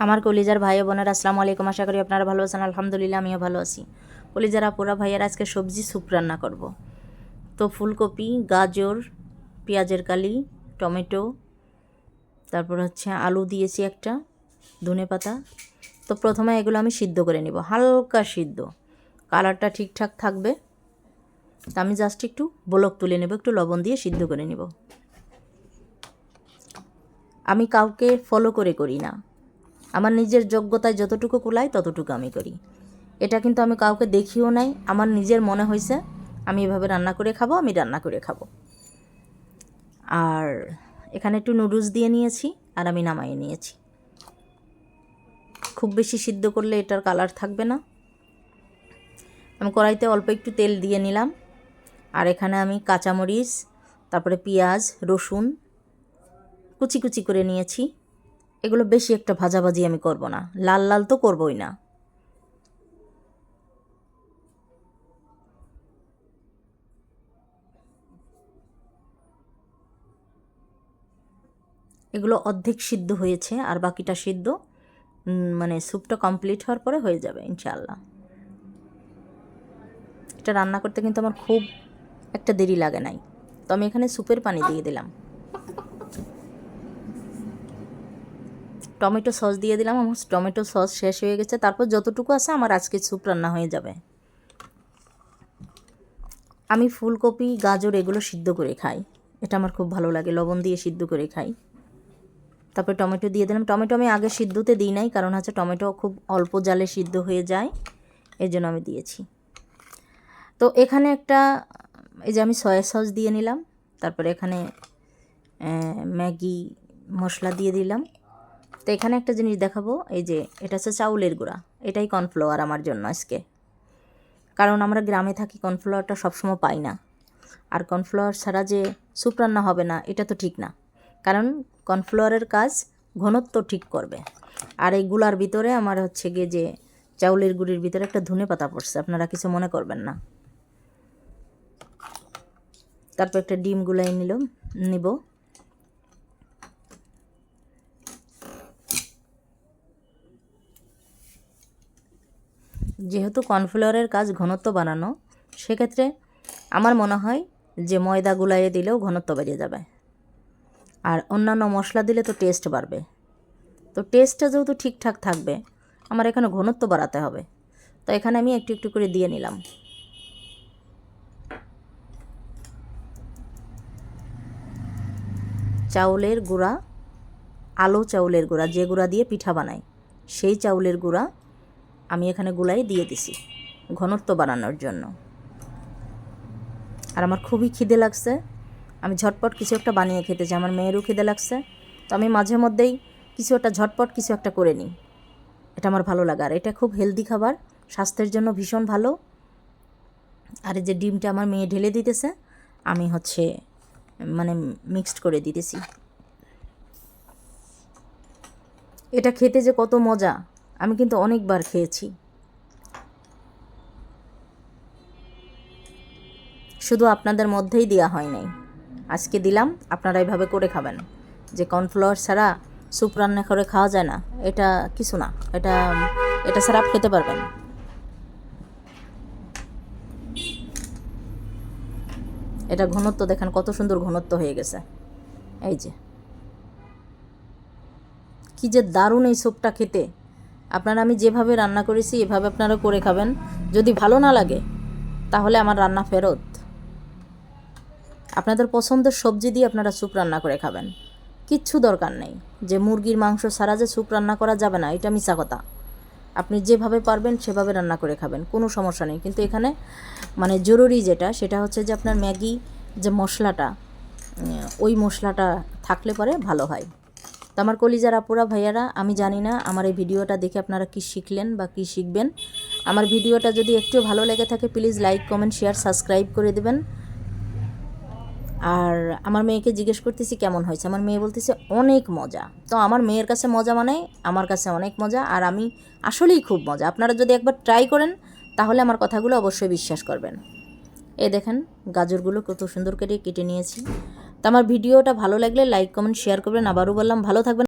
আমার কলিজার ভাই বোনেরা আসসালামু আলাইকুম। আশা করি আপনারা ভালো আছেন। আলহামদুলিল্লাহ আমিও ভালো আছি। কলিজার আপুরা ভাইয়ার আজকে সবজি স্যুপ রান্না করব। তো ফুলকপি, গাজর, পেঁয়াজের কালি, টমেটো, তারপর হচ্ছে আলু দিয়েছি একটা, ধনেপাতা। তো প্রথমে এগুলো আমি সিদ্ধ করে নিব, হালকা সিদ্ধ, কালারটা ঠিকঠাক থাকবে। তো আমি জাস্ট একটু বলক তুলে নেব, একটু লবণ দিয়ে সিদ্ধ করে নেব। আমি কাউকে ফলো করে করি না, আমার নিজের যোগ্যতায় যতটুকু কুলায় ততটুকু আমি করি। এটা কিন্তু আমি কাউকে দেখিও নাই, আমার নিজের মনে হয়েছে আমি এভাবে রান্না করে খাবো, আমি রান্না করে খাবো। আর এখানে একটু নুডলস দিয়ে নিয়েছি আর আমি নামাইয়ে নিয়েছি। খুব বেশি সিদ্ধ করলে এটার কালার থাকবে না। আমি কড়াইতে অল্প একটু তেল দিয়ে নিলাম। আর এখানে আমি কাঁচামরিচ, তারপরে পেঁয়াজ, রসুন কুচি কুচি করে নিয়েছি। এগুলো বেশি একটা ভাজাভাজি আমি করব না, লাল লাল তো করবই না। এগুলো অর্ধেক সিদ্ধ হয়েছে আর বাকিটা সিদ্ধ মানে স্যুপটা কমপ্লিট হওয়ার পরে হয়ে যাবে ইনশাআল্লাহ। এটা রান্না করতে কিন্তু আমার খুব একটা দেরি লাগে নাই। তো আমি এখানে স্যুপের পানি দিয়ে দিলাম, টমেটো সস দিয়ে দিলাম। আমার টমেটো সস শেষ হয়ে গেছে, তারপর যতটুকু আছে আমার আজকে স্যুপ রান্না হয়ে যাবে। আমি ফুলকপি, গাজর এগুলো সিদ্ধ করে খাই, এটা আমার খুব ভালো লাগে, লবণ দিয়ে সিদ্ধ করে খাই। তারপরে টমেটো দিয়ে দিলাম। টমেটো আমি আগে সিদ্ধতে দিই নাই, কারণ হচ্ছে টমেটো খুব অল্প জালে সিদ্ধ হয়ে যায়, এর জন্য আমি দিয়েছি। তো এখানে একটা এই যে আমি সয়া সস দিয়ে নিলাম, তারপরে এখানে ম্যাগি মশলা দিয়ে দিলাম। তো এখানে একটা জিনিস দেখাবো, এই যে এটা হচ্ছে চাউলের গুঁড়া, এটাই কর্নফ্লাওয়ার আমার জন্য আজকে। কারণ আমরা গ্রামে থাকি, কর্নফ্লাওয়ারটা সবসময় পাই না। আর কর্নফ্লাওয়ার ছাড়া যে স্যুপ রান্না হবে না এটা তো ঠিক না, কারণ কর্নফ্লাওয়ারের কাজ ঘনত্ব ঠিক করবে। আর এই গুলার ভিতরে আমার হচ্ছে গিয়ে যে চাউলের গুঁড়ির ভিতরে একটা ধনেপাতা পড়ছে, আপনারা কিছু মনে করবেন না। তারপর একটা ডিম গুলাই নিব। যেহেতু কর্নফ্লাওয়ারের কাজ ঘনত্ব বানানো, সেক্ষেত্রে আমার মনে হয় যে ময়দা গুলাইয়ে দিলেও ঘনত্ব বেড়ে যাবে, আর অন্যান্য মশলা দিলে তো টেস্ট বাড়বে। তো টেস্টটা যেহেতু ঠিকঠাক থাকবে, আমার এখানে ঘনত্ব বাড়াতে হবে। তো এখানে আমি একটু একটু করে দিয়ে নিলাম। চাউলের গুঁড়া, আলো চাউলের গুঁড়া, যে গুঁড়া দিয়ে পিঠা বানাই সেই চাউলের গুঁড়া আমি এখানে গুলাই দিয়ে দিছি ঘনত্ব বাড়ানোর জন্য। আর আমার খুবই খিদে লাগছে, আমি ঝটপট কিছু একটা বানিয়ে খেতে চাই। আমার মেয়েরও খিদে লাগছে, তো আমি মাঝে মধ্যেই কিছু একটা ঝটপট কিছু একটা করে নিই, এটা আমার ভালো লাগে। আর এটা খুব হেলদি খাবার, স্বাস্থ্যের জন্য ভীষণ ভালো। আর এই যে ডিমটা আমার মেয়ে ঢেলে দিতেছে, আমি হচ্ছে মানে মিক্সড করে দিতেছি। এটা খেতে যে কত মজা, আমি কিন্তু অনেকবার খেয়েছি। শুধু আপনাদের মধ্যেই দেওয়া হয় নাই, আজকে দিলাম, আপনারা এইভাবে করে খাবেন। যে কর্নফ্লাওয়ার ছাড়া স্যুপ রান্না করে খাওয়া যায় না, এটা কিছু না, এটা এটা ছাড়া আপনি খেতে পারবেন। এটা ঘনত্ব দেখেন কত সুন্দর ঘনত্ব হয়ে গেছে। এই যে কি যে দারুণ এই স্যুপটা খেতে। আপনারা আমি যেভাবে রান্না করেছি এভাবে আপনারা করে খাবেন। যদি ভালো না লাগে তাহলে আমার রান্না ফেরত। আপনাদের পছন্দের সবজি দিয়ে আপনারা স্যুপ রান্না করে খাবেন, কিচ্ছু দরকার নেই যে মুরগির মাংস ছাড়া যে স্যুপ রান্না করা যাবে না, এটা মিছা কথা। আপনি যেভাবে পারবেন সেভাবে রান্না করে খাবেন, কোনো সমস্যা নেই। কিন্তু এখানে মানে জরুরি যেটা, সেটা হচ্ছে যে আপনার ম্যাগি যে মশলাটা, ওই মশলাটা থাকলে পরে ভালো হয়। তো আমার কলিজার আপুরা ভাইয়ারা, আমি জানি না আমার এই ভিডিওটা দেখে আপনারা কি শিখলেন বা কি শিখবেন। আমার ভিডিওটা যদি একটু ভালো লেগে থাকে please like, comment, share, subscribe করে দেবেন। আর আমার মেয়েকে জিজ্ঞেস করতেছি কেমন হয়েছে, আমার মেয়ে বলতেছে অনেক মজা। তো আমার মেয়ের কাছে মজা মানে আমার কাছে অনেক মজা, আর আমি আসলেই খুব মজা। আপনারা যদি একবার ট্রাই করেন তাহলে আমার কথাগুলো অবশ্যই বিশ্বাস করবেন। এই দেখেন গাজরগুলো কত সুন্দর করে কেটে নিয়েছি। তো আমার ভিডিওটা ভালো লাগলে লাইক, কমেন্ট, শেয়ার করবেন। আবারও বললাম ভালো থাকবেন।